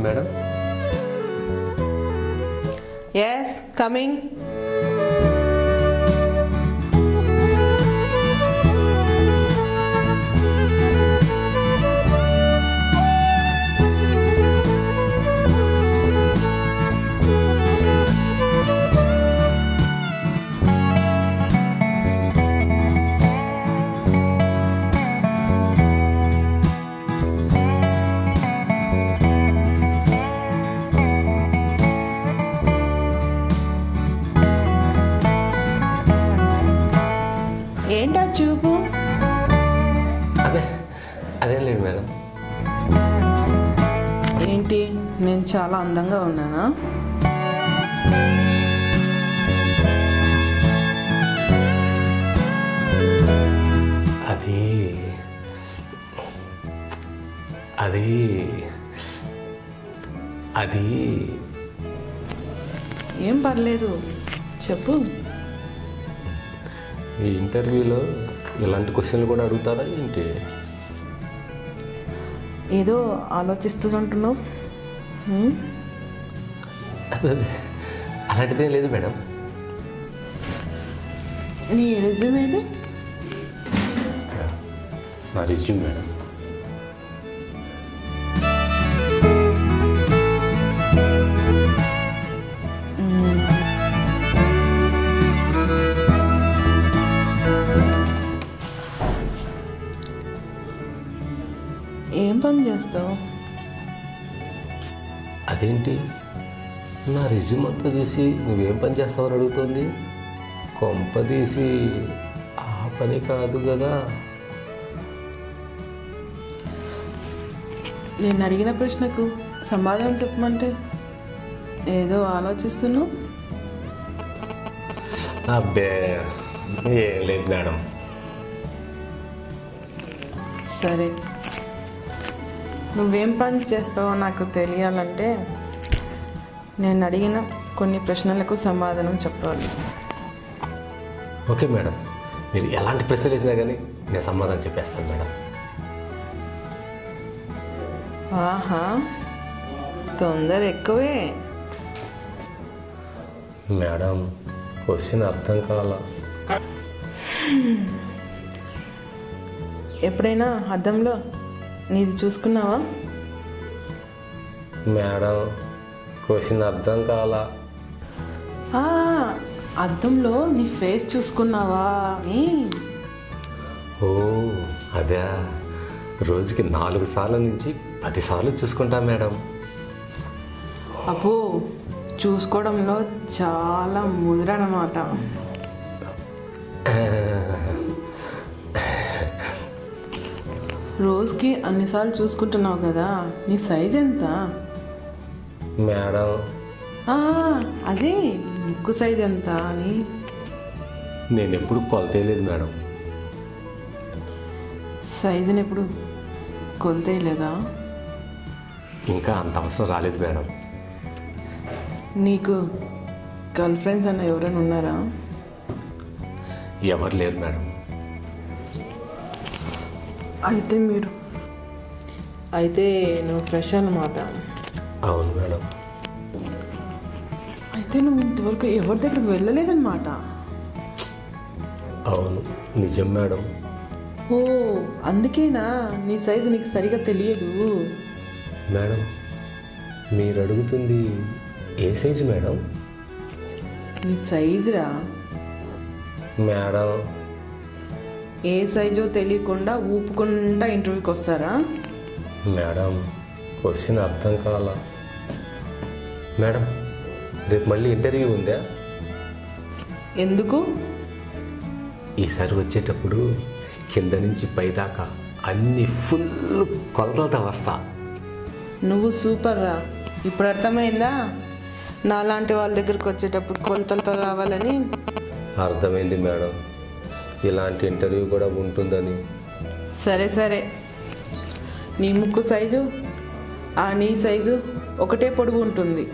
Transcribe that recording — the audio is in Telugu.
ఏంటి మేడం? Yes, coming. ఏంటా చూపు? అదే అదేం లేదు మేడం. ఏంటి, నేను చాలా అందంగా ఉన్నానా? అది అది అది ఏం పర్లేదు, చెప్పు. ఈ ఇంటర్వ్యూలో ఇలాంటి క్వశ్చన్లు కూడా అడుగుతారా ఏంటి? ఏదో ఆలోచిస్తుంటున్నావు. అదే అలాంటిదేం లేదు మేడం. నీ రెజ్యూమ్ ఏది? నా రెజ్యూమ్ మేడం. ఏం పని చేస్తావు? అదేంటి నా రెజ్యూమ్ అంతా చూసి నువ్వేం పని చేస్తావని అడుగుతుంది? కొంపదీసి ఆ పని కాదు కదా. నేను అడిగిన ప్రశ్నకు సమాధానం చెప్పమంటే ఏదో ఆలోచిస్తున్నావు. అబ్బే ఏం లేదు మేడం. సరే, నువ్వేం పని చేస్తావో నాకు తెలియాలంటే నేను అడిగిన కొన్ని ప్రశ్నలకు సమాధానం చెప్పాలి. ఓకే మేడం, మీరు ఎలాంటి ప్రశ్నలు వేసినా కానీ నేను సమాధానం చెప్పేస్తాను మేడం. ఆహా, తొందర ఎక్కువే. మేడం క్వశ్చన్ అర్థం కావాలా? ఎప్పుడైనా అద్దంలో నీది చూసుకున్నావా? మేడం క్వశ్చన్ అర్థం కావాలా? అద్దంలో నీ ఫేస్ చూసుకున్నావా అని. ఓ అదే, రోజుకి 4 సార్ల నుంచి 10 సార్లు చూసుకుంటా మేడం. అబ్బో, చూసుకోవడంలో చాలా ముదిరనమాట. రోజుకి అన్నిసార్లు చూసుకుంటున్నావు కదా, నీ సైజ్ ఎంత? మేడం అదే ముక్కు సైజ్ ఎంత అని. నేను ఎప్పుడు కొలతేయలేదు మేడం. సైజుని ఎప్పుడు కొలతేయలేదా? ఇంకా అంత అవసరం రాలేదు మేడం. నీకు గర్ల్ ఫ్రెండ్స్ అన్న ఎవరైనా ఉన్నారా? ఎవరు లేరు మేడం. అయితే నువ్వు ఫ్రెష్ అన్నమాట. అవును మేడం. అయితే నువ్వు ఇంతవరకు ఎవరి దగ్గరికి వెళ్ళలేదన్నమాట. అవును నిజం మేడం. ఓ, అందుకేనా నీ సైజు నీకు సరిగా తెలియదు. మేడం మీరు అడుగుతుంది ఏ సైజు మేడం? నీ సైజురా మేడం. ఏ సైజో తెలియకుండా ఊపుకుంటా ఇంటర్వ్యూకి వస్తారా? మేడం క్వశ్చన్ అర్థం కావాలా? మేడం రేపు మళ్ళీ ఇంటర్వ్యూ ఉందా? ఎందుకు? ఈసారి వచ్చేటప్పుడు కింద నుంచి పైదాకా అన్ని ఫుల్ కొలతలతో వస్తా. నువ్వు సూపర్ రా. ఇప్పుడు అర్థమైందా నాలాంటి వాళ్ళ దగ్గరికి వచ్చేటప్పుడు కొలతలతో రావాలని? అర్థమైంది మేడం, ఇలాంటి ఇంటర్వ్యూ కూడా ఉంటుందని. సరే, నీ ముక్కు సైజు నీ సైజు ఒకటే పొడుగు ఉంటుంది.